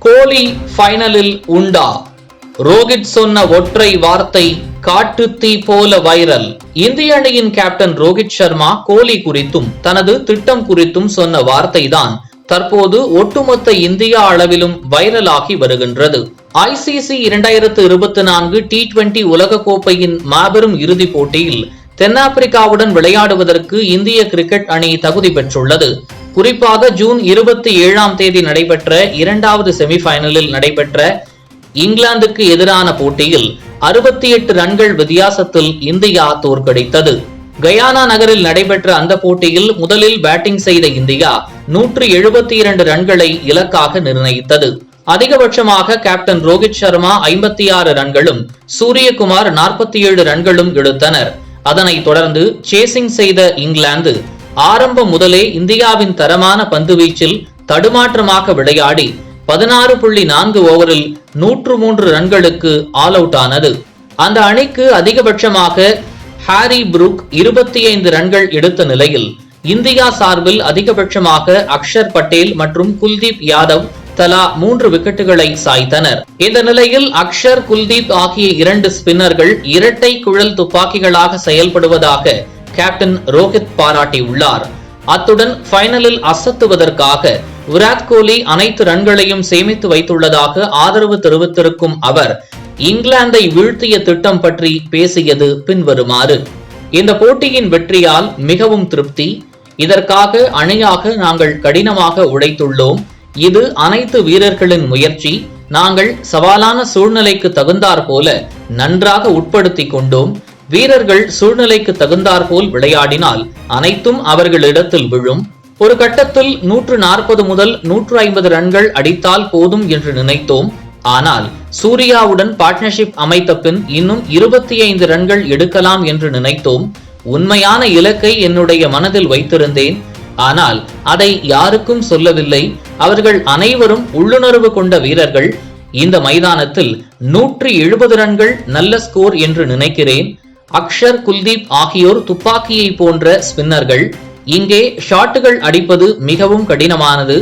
கோலி ஃபைனலில் உண்டா? ரோஹித் சொன்ன ஒற்றை வார்த்தை காட்டுத்தீ போல வைரல். இந்திய அணியின் கேப்டன் ரோஹித் சர்மா கோலி குறித்தும் தனது திட்டம் குறித்தும் சொன்ன வார்த்தைதான் தற்போது ஒட்டுமொத்த இந்தியா அளவிலும் வைரலாகி வருகின்றது. ஐசிசி 2024 T20 உலகக்கோப்பையின் மாபெரும் இறுதிப் போட்டியில் தென்னாப்பிரிக்காவுடன் விளையாடுவதற்கு இந்திய கிரிக்கெட் அணி தகுதி பெற்றுள்ளது. குறிப்பாக ஜூன் 27ஆம் தேதி நடைபெற்ற இரண்டாவது செமிஃபைனலில் நடைபெற்ற இங்கிலாந்துக்கு எதிரான போட்டியில் 68 ரன்கள் வித்தியாசத்தில் இந்தியா தோற்கடித்தது. கயானா நகரில் நடைபெற்ற அந்த போட்டியில் முதலில் பேட்டிங் செய்த இந்தியா 172 ரன்களை இலக்காக நிர்ணயித்தது. அதிகபட்சமாக கேப்டன் ரோஹித் சர்மா 56 ரன்களும் சூரியகுமார் 47 ரன்களும் எடுத்தனர். அதனைத் தொடர்ந்து சேசிங் செய்த இங்கிலாந்து ஆரம்பம் முதலே இந்தியாவின் தரமான பந்துவீச்சில் தடுமாற்றமாக விளையாடி 16.4 ஓவரில் 103 ரன்களுக்கு ஆல் அவுட் ஆனது. அந்த அணிக்கு அதிகபட்சமாக ஹாரி புரூக் 25 ரன்கள் எடுத்த நிலையில் இந்தியா சார்பில் அதிகபட்சமாக அக்ஷர் பட்டேல் மற்றும் குல்தீப் யாதவ் தலா 3 விக்கெட்டுகளை சாய்த்தனர். இந்த நிலையில் அக்ஷர், குல்தீப் ஆகிய 2 ஸ்பின்னர்கள் இரட்டை குழல் துப்பாக்கிகளாக செயல்படுவதாக கேப்டன் ரோஹித் பாராட்டியுள்ளார். அத்துடன் ஃபைனலில் அசத்துவதற்காக விராட் கோலி அனைத்து ரன்களையும் சேமித்து வைத்துள்ளதாக ஆதரவு தெரிவித்திருக்கும் அவர் இங்கிலாந்தை வீழ்த்திய திட்டம் பற்றி பேசியது பின்வருமாறு: இந்த போட்டியின் வெற்றியால் மிகவும் திருப்தி. இதற்காக அணியாக நாங்கள் கடினமாக உழைத்துள்ளோம். இது அனைத்து வீரர்களின் முயற்சி. நாங்கள் சவாலான சூழ்நிலைக்கு தகுந்தாற் போல நன்றாக உட்படுத்திக் கொண்டோம். வீரர்கள் சூழ்நிலைக்கு தகுந்தாற்போல் விளையாடினால் அனைத்தும் அவர்களிடத்தில் விழும். ஒரு கட்டத்தில் 140 முதல் 150 ரன்கள் அடித்தால் போதும் என்று நினைத்தோம். ஆனால் சூர்யாவுடன் பார்ட்னர்ஷிப் அமைத்த பின் இன்னும் 25 ரன்கள் எடுக்கலாம் என்று நினைத்தோம். உண்மையான இலக்கை என்னுடைய மனதில் வைத்திருந்தேன். ஆனால் அதை யாருக்கும் சொல்லவில்லை. அவர்கள் அனைவரும் உள்ளுணர்வு கொண்ட வீரர்கள். இந்த மைதானத்தில் 170 ரன்கள் நல்ல ஸ்கோர் என்று நினைக்கிறேன். அக்ஷர், குல்தீப் ஆகியோர் துப்பாக்கியை போன்ற ஸ்பின்னர்கள். இங்கே ஷாட்டுகள் அடிப்பது மிகவும் கடினமானது.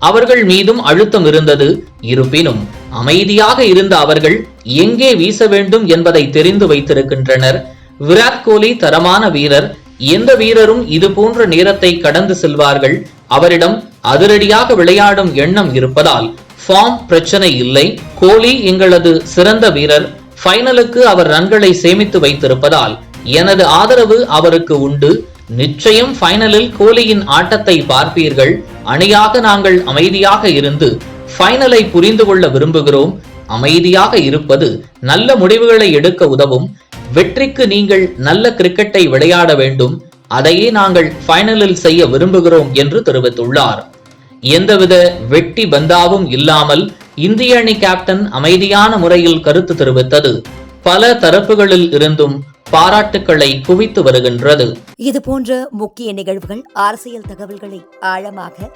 அவர்கள் மீதும் அழுத்தம் இருந்தது. இருப்பினும் அமைதியாக இருந்த அவர்கள் எங்கே வீச வேண்டும் என்பதை தெரிந்து வைத்திருக்கின்றனர். விராட் கோலி தரமான வீரர். எந்த வீரரும் இது போன்ற நேரத்தை கடந்து செல்வார்கள். அவரிடம் அதிரடியாக விளையாடும் எண்ணம் இருப்பதால் ஃபார்ம் பிரச்சனை இல்லை. கோலி எங்களது சிறந்த வீரர். ஃபைனலுக்கு அவர் ரன்களை சேமித்து வைத்திருப்பதால் எனது ஆதரவு அவருக்கு உண்டு. நிச்சயம் ஃபைனலில் கோலியின் ஆட்டத்தை பார்ப்பீர்கள். அணியாக நாங்கள் அமைதியாக இருந்து ஃபைனலை புரிந்து கொள்ள விரும்புகிறோம். அமைதியாக இருப்பது நல்ல முடிவுகளை எடுக்க உதவும். வெற்றிக்கு நீங்கள் நல்ல கிரிக்கெட்டை விளையாட வேண்டும். அதையே நாங்கள் ஃபைனலில் செய்ய விரும்புகிறோம் என்று தெரிவித்துள்ளார். எந்தவித வெட்டி பந்தாவும் இல்லாமல் இந்திய அணி கேப்டன் அமைதியான முறையில் கருத்து தெரிவித்தது பல தரப்புகளில் இருந்தும் பாராட்டுக்களை குவித்து வருகின்றது. இது போன்ற முக்கிய நிகழ்வுகள், அரசியல் தகவல்களை ஆழமாக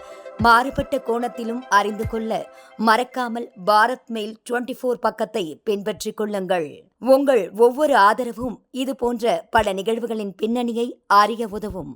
மாறுபட்ட கோணத்திலும் அறிந்து கொள்ள மறக்காமல் பாரத் மெயில் 24 பக்கத்தை பின்பற்றிக் கொள்ளுங்கள். உங்கள் ஒவ்வொரு ஆதரவும் இது போன்ற பல நிகழ்வுகளின் பின்னணியை அறிய உதவும்.